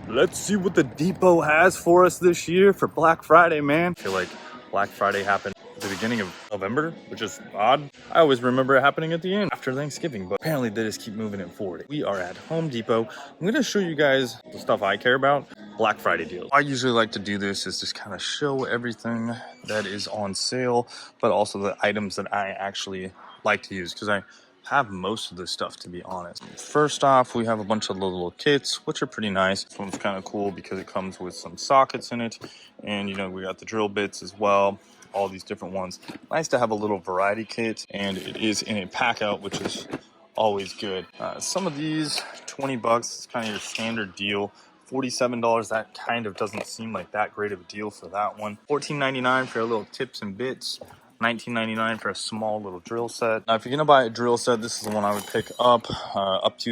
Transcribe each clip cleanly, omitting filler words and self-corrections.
Let's see what the depot has for us this year for Black Friday, man. I feel like Black Friday happened at the beginning of November, which is odd. I always remember it happening at the end after Thanksgiving, but apparently they just keep moving it forward. We are at Home Depot. I'm gonna show you guys the stuff I care about, Black Friday deals. I usually like to do this is just kind of show everything that is on sale, but also the items that I actually like to use because I have most of this stuff, to be honest. First off, we have a bunch of little kits, which are pretty nice. This one's kind of cool because it comes with some sockets in it, and you know, we got the drill bits as well, all these different ones. Nice to have a little variety kit, and it is in a pack out, which is always good. Some of these, 20 bucks, it's kind of your standard deal. $47, that kind of doesn't seem like that great of a deal for that one. $14.99 for a little tips and bits. $19.99 for a small little drill set. Now, if you're gonna buy a drill set, this is the one I would pick up to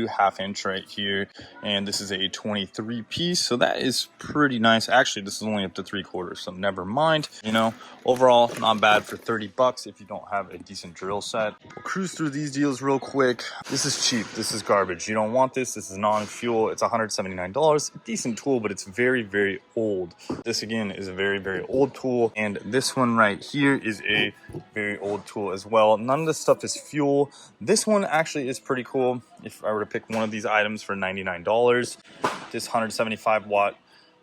1/2 inch right here, and this is a 23 piece, so that is pretty nice. Actually, this is only up to 3/4, so never mind. You know, overall, not bad for 30 bucks if you don't have a decent drill set. We'll cruise through these deals real quick. This is cheap. This is garbage. You don't want this. This is non-fuel. It's $179. Decent tool, but it's very, very old. This again is a very, very old tool, and this one right here is a very old tool as well. None of this stuff is fuel. This one actually is pretty cool. If I were to pick one of these items for $99, this 175 watt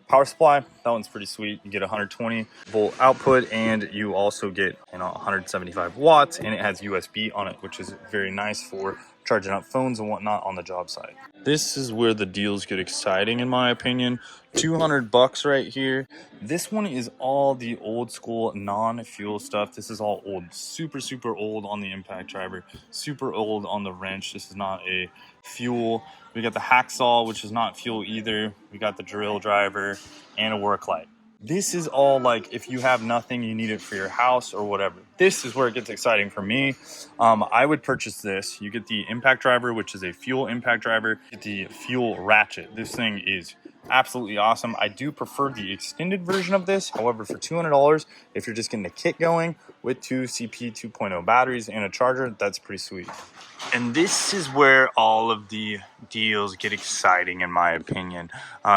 power supply, that one's pretty sweet. You get 120 volt output, and you also get 175 watts, and it has USB on it, which is very nice for charging up phones and whatnot on the job site. This is where the deals get exciting, in my opinion. 200 bucks right here. This one is all the old school non-fuel stuff. This is all old, super, super old on the impact driver, super old on the wrench. This is not a fuel. We got the hacksaw, which is not fuel either. We got the drill driver and a work light. This is all like if you have nothing, you need it for your house or whatever. This is where it gets exciting for me. I would purchase this. You get the impact driver, which is a fuel impact driver. You get the fuel ratchet. This thing is absolutely awesome. I do prefer the extended version of this. However, for $200, if you're just getting the kit going with two CP 2.0 batteries and a charger, that's pretty sweet. And this is where all of the deals get exciting, in my opinion.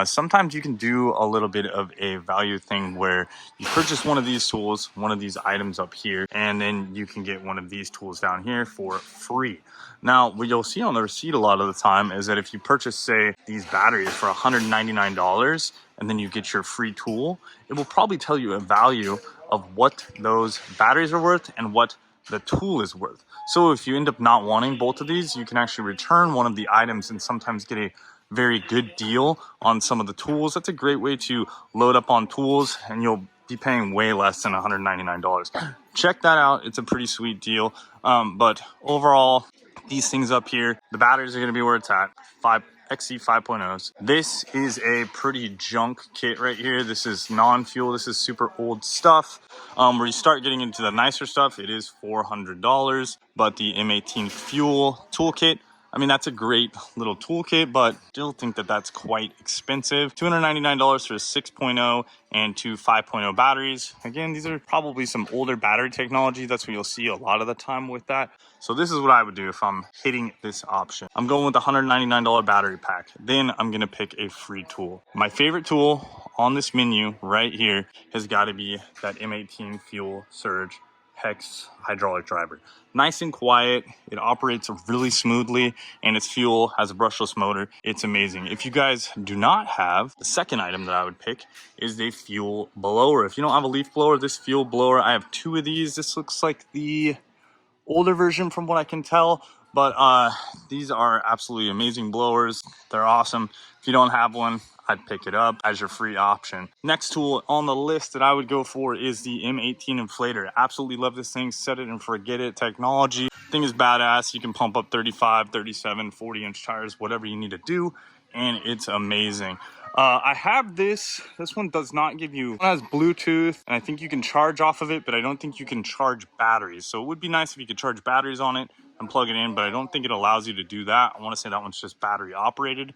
Sometimes you can do a little bit of a value thing where you purchase one of these tools, one of these items up here, and then you can get one of these tools down here for free. Now, what you'll see on the receipt a lot of the time is that if you purchase, say, these batteries for $199 and then you get your free tool, it will probably tell you a value of what those batteries are worth and what the tool is worth. So if you end up not wanting both of these, you can actually return one of the items and sometimes get a very good deal on some of the tools. That's a great way to load up on tools, and you'll be paying way less than $199. Check that out. It's a pretty sweet deal. But overall, these things up here, the batteries are going to be where it's at. XC 5.0s. This is a pretty junk kit right here. This is non-fuel. This is super old stuff. Where you start getting into the nicer stuff, it is $400. But the M18 fuel toolkit, I mean, that's a great little toolkit, but still think that that's quite expensive. $299 for a 6.0 and two 5.0 batteries. Again, these are probably some older battery technology. That's what you'll see a lot of the time with that. So this is what I would do if I'm hitting this option. I'm going with the $199 battery pack. Then I'm gonna pick a free tool. My favorite tool on this menu right here has gotta be that M18 Fuel Surge Hex hydraulic driver. Nice and quiet. It operates really smoothly, and its fuel has a brushless motor. It's amazing. If you guys do not have, the second item that I would pick is the fuel blower. If you don't have a leaf blower, this fuel blower, I have two of these. This looks like the older version from what I can tell, but these are absolutely amazing blowers. They're awesome. If you don't have one, I'd pick it up as your free option. Next tool on the list that I would go for is the M18 inflator. Absolutely love this thing. Set it and forget it technology. Thing is badass. You can pump up 35, 37, 40-inch tires, whatever you need to do, and it's amazing. I have this one does not give you, it has Bluetooth, and I think you can charge off of it, but I don't think you can charge batteries. So it would be nice if you could charge batteries on it and plug it in, but I don't think it allows you to do that. I want to say that one's just battery operated.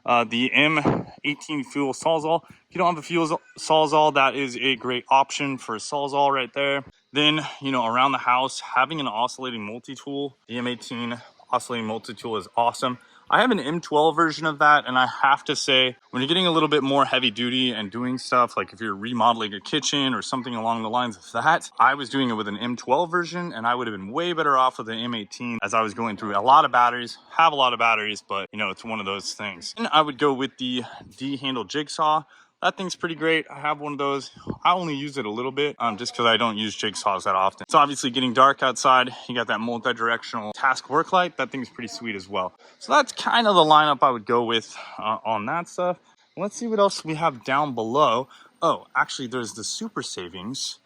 The M18 fuel Sawzall. If you don't have a fuel Sawzall, that is a great option for a Sawzall right there. Then, you know, around the house, having an oscillating multi-tool, the M18 oscillating multi-tool is awesome. I have an M12 version of that, and I have to say, when you're getting a little bit more heavy duty and doing stuff, like if you're remodeling a kitchen or something along the lines of that, I was doing it with an M12 version, and I would have been way better off with an M18 as I was going through a lot of batteries, have a lot of batteries, but you know, it's one of those things. And I would go with the D-handle jigsaw. That thing's pretty great. I have one of those. I only use it a little bit just because I don't use jigsaws that often. It's obviously getting dark outside. You got that multi-directional task work light. That thing's pretty sweet as well. So that's kind of the lineup I would go with on that stuff. Let's see what else we have down below. Oh, actually, there's the super savings.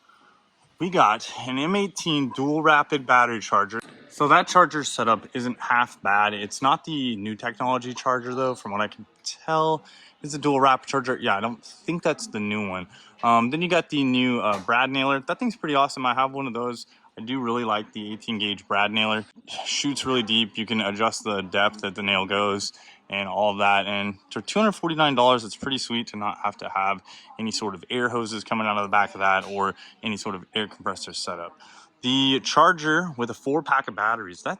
We got an M18 dual rapid battery charger. So that charger setup isn't half bad. It's not the new technology charger though, from what I can tell. It's a dual rapid charger. Yeah, I don't think that's the new one. Then you got the new brad nailer. That thing's pretty awesome. I have one of those. I do really like the 18 gauge brad nailer. Shoots really deep. You can adjust the depth that the nail goes and all of that. And for $249, it's pretty sweet to not have to have any sort of air hoses coming out of the back of that or any sort of air compressor setup. The charger with a 4-pack of batteries, I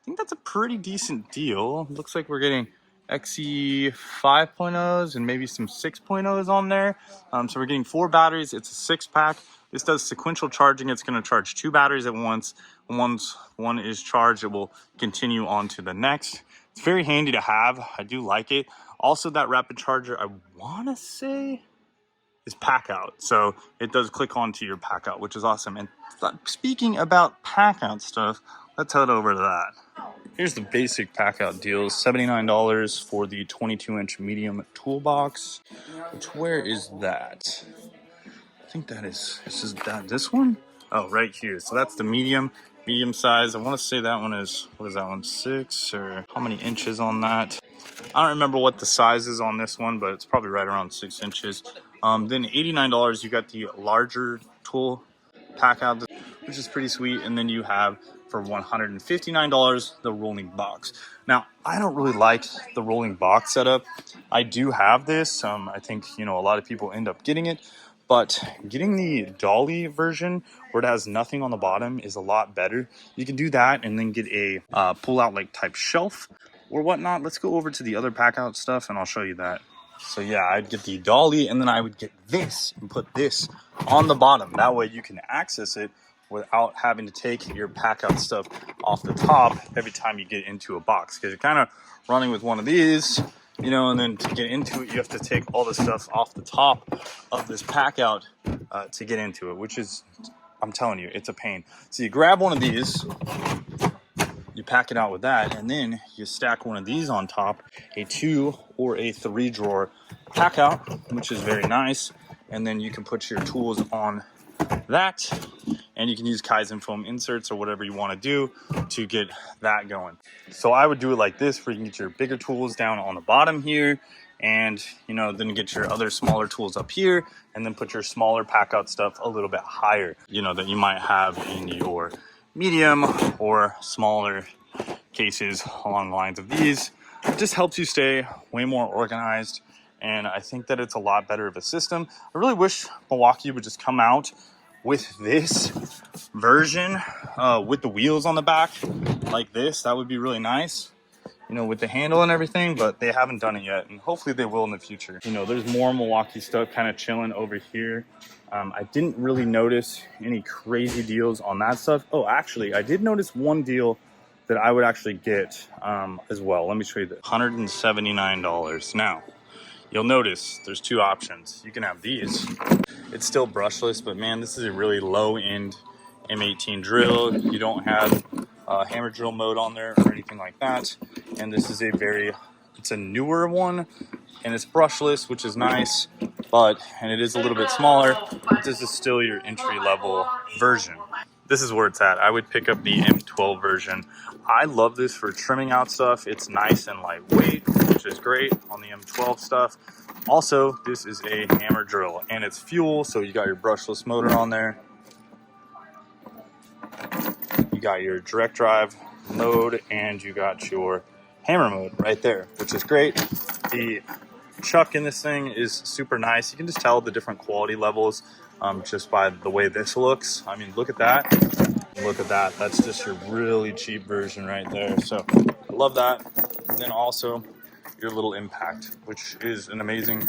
think that's a pretty decent deal. Looks like we're getting XE 5.0s and maybe some 6.0s on there. So we're getting 4 batteries. It's a 6-pack. This does sequential charging. It's going to charge 2 batteries at once. Once one is charged, it will continue on to the next. It's very handy to have. I do like it. Also, that rapid charger, I want to say, is pack out. So it does click onto your pack out, which is awesome. And speaking about pack out stuff, let's head over to that. Here's the basic pack out deals. $79 for the 22-inch medium toolbox. Which, where is that? I think that is this one? Oh, right here. So that's the medium size. I want to say that one is, what is that one, 6 or how many inches on that? I don't remember what the size is on this one, but it's probably right around 6 inches. Then $89, you got the larger tool pack out, which is pretty sweet. And then you have, for $159, the rolling box. Now, I don't really like the rolling box setup. I do have this. I think, you know, a lot of people end up getting it. But getting the dolly version, where it has nothing on the bottom, is a lot better. You can do that and then get a pull-out like type shelf or whatnot. Let's go over to the other pack-out stuff, and I'll show you that. So yeah, I'd get the dolly, and then I would get this and put this on the bottom. That way you can access it without having to take your pack-out stuff off the top every time you get into a box. Because you're kind of running with one of these, you know, and then to get into it, you have to take all the stuff off the top of this pack out to get into it, which is, I'm telling you, it's a pain. So you grab one of these, you pack it out with that, and then you stack one of these on top, a 2 or a 3 drawer pack out, which is very nice. And then you can put your tools on that, and you can use Kaizen foam inserts or whatever you want to do to get that going. So I would do it like this, where you can get your bigger tools down on the bottom here, and you know, then get your other smaller tools up here, and then put your smaller pack out stuff a little bit higher, you know, that you might have in your medium or smaller cases along the lines of these. It just helps you stay way more organized, and I think that it's a lot better of a system. I really wish Milwaukee would just come out with this version with the wheels on the back like this. That would be really nice, you know, with the handle and everything, but they haven't done it yet, and hopefully they will in the future. You know, there's more Milwaukee stuff kind of chilling over here. I didn't really notice any crazy deals on that stuff. Oh, actually, I did notice one deal that I would actually get as well. Let me show you this. $179. Now, you'll notice there's 2 options. You can have these. It's still brushless, but man, this is a really low-end M18 drill. You don't have hammer drill mode on there or anything like that. And this is it's a newer one, and it's brushless, which is nice, and it is a little bit smaller, but this is still your entry-level version. This is where it's at. I would pick up the M12 version. I love this for trimming out stuff. It's nice and lightweight, which is great on the M12 stuff. Also, this is a hammer drill, and it's fuel, so you got your brushless motor on there. You got your direct drive mode, and you got your hammer mode right there, which is great. The chuck in this thing is super nice. You can just tell the different quality levels just by the way this looks. I mean, look at that. Look at that. That's just your really cheap version right there. So I love that. And then also your little impact, which is an amazing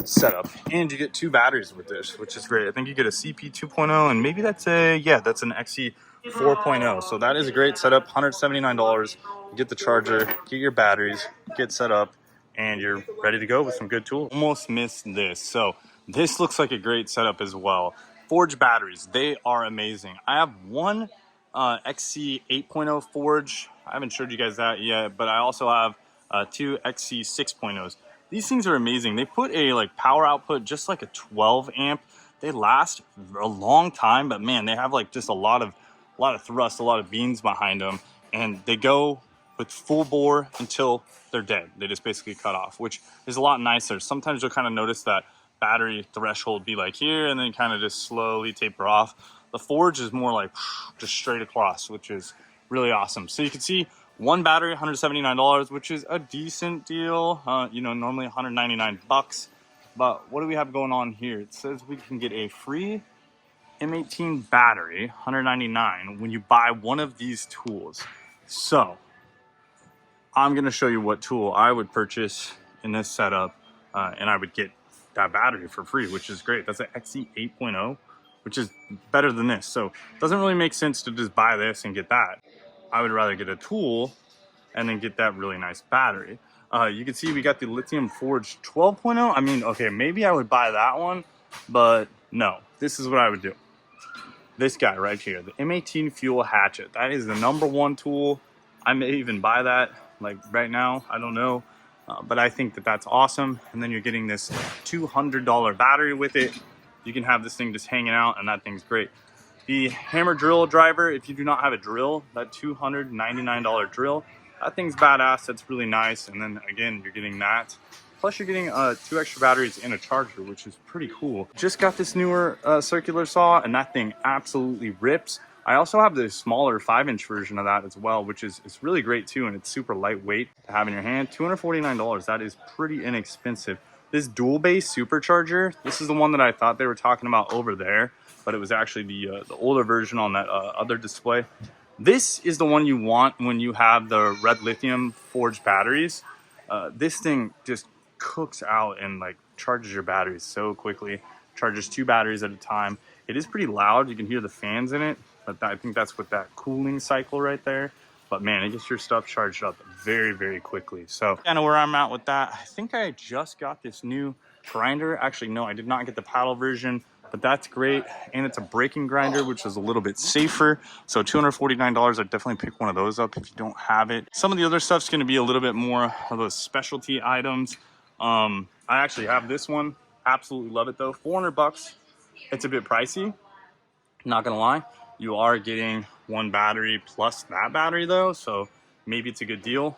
setup. And you get 2 batteries with this, which is great. I think you get a CP 2.0 and maybe that's that's an XE 4.0. So that is a great setup, $179. You get the charger, get your batteries, get set up, and you're ready to go with some good tools. Almost missed this. So this looks like a great setup as well. Forge batteries, they are amazing. I have one XC 8.0 Forge. I haven't showed you guys that yet, but I also have 2 XC 6.0s. These things are amazing. They put a like power output just like a 12 amp. They last a long time, but man, they have like just a lot of thrust, a lot of beans behind them, and they go with full bore until they're dead. They just basically cut off, which is a lot nicer. Sometimes you'll kind of notice that battery threshold be like here and then kind of just slowly taper off. The Forge is more like just straight across, which is really awesome. So you can see one battery, $179, which is a decent deal. You know, normally 199 bucks. But what do we have going on here? It says we can get a free M18 battery, 199, when you buy one of these tools. So I'm going to show you what tool I would purchase in this setup, and I would get that battery for free, which is great. That's an XE 8.0, which is better than this. So it doesn't really make sense to just buy this and get that. I would rather get a tool and then get that really nice battery. You can see we got the Lithium Forge 12.0. I mean, okay, maybe I would buy that one, but no, this is what I would do. This guy right here, the M18 Fuel Hatchet. That is the #1 tool. I may even buy that like right now. I don't know. But I think that that's awesome. And then you're getting this $200 battery with it. You can have this thing just hanging out, and that thing's great. The hammer drill driver, if you do not have a drill, that $299 drill, that thing's badass. That's really nice. And then again, you're getting that. Plus you're getting 2 extra batteries and a charger, which is pretty cool. Just got this newer circular saw, and that thing absolutely rips. I also have the smaller 5-inch version of that as well, which is it's really great too, and it's super lightweight to have in your hand. $249, that is pretty inexpensive. This dual base supercharger, this is the one that I thought they were talking about over there, but it was actually the older version on that other display. This is the one you want when you have the red lithium Forge batteries. This thing just cooks out and like charges your batteries so quickly. Charges 2 batteries at a time. It is pretty loud. You can hear the fans in it, but I think that's with that cooling cycle right there. But man, it gets your stuff charged up very, very quickly. So kind of where I'm at with that. I think I just got this new grinder. Actually, no, I did not get the paddle version, but that's great. And it's a braking grinder, which is a little bit safer. So $249, I'd definitely pick one of those up if you don't have it. Some of the other stuff's gonna be a little bit more of those specialty items. I actually have this one. Absolutely love it though. 400 bucks. It's a bit pricey, not gonna lie. You are getting 1 battery plus that battery though, so maybe it's a good deal.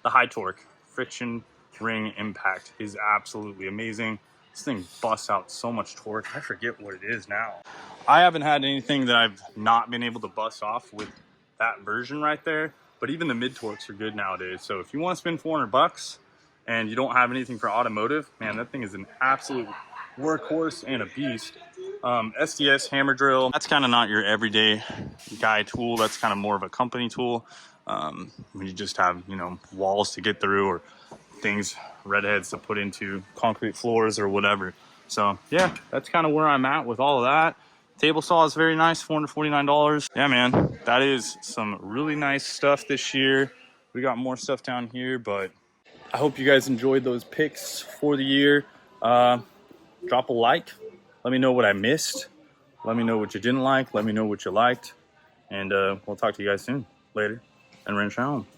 The high torque friction ring impact is absolutely amazing. This thing busts out so much torque. I forget what it is now. I haven't had anything that I've not been able to bust off with that version right there, but even the mid torques are good nowadays. So if you want to spend 400 bucks and you don't have anything for automotive, man, that thing is an absolute workhorse and a beast. SDS hammer drill, that's kind of not your everyday guy tool. That's kind of more of a company tool. When you just have, you know, walls to get through or things, redheads to put into concrete floors or whatever. So yeah, that's kind of where I'm at with all of that. Table saw is very nice, $449. Yeah, man, that is some really nice stuff this year. We got more stuff down here, but I hope you guys enjoyed those picks for the year. Drop a like. Let me know what I missed. Let me know what you didn't like. Let me know what you liked. And we'll talk to you guys soon. Later. And rinse home.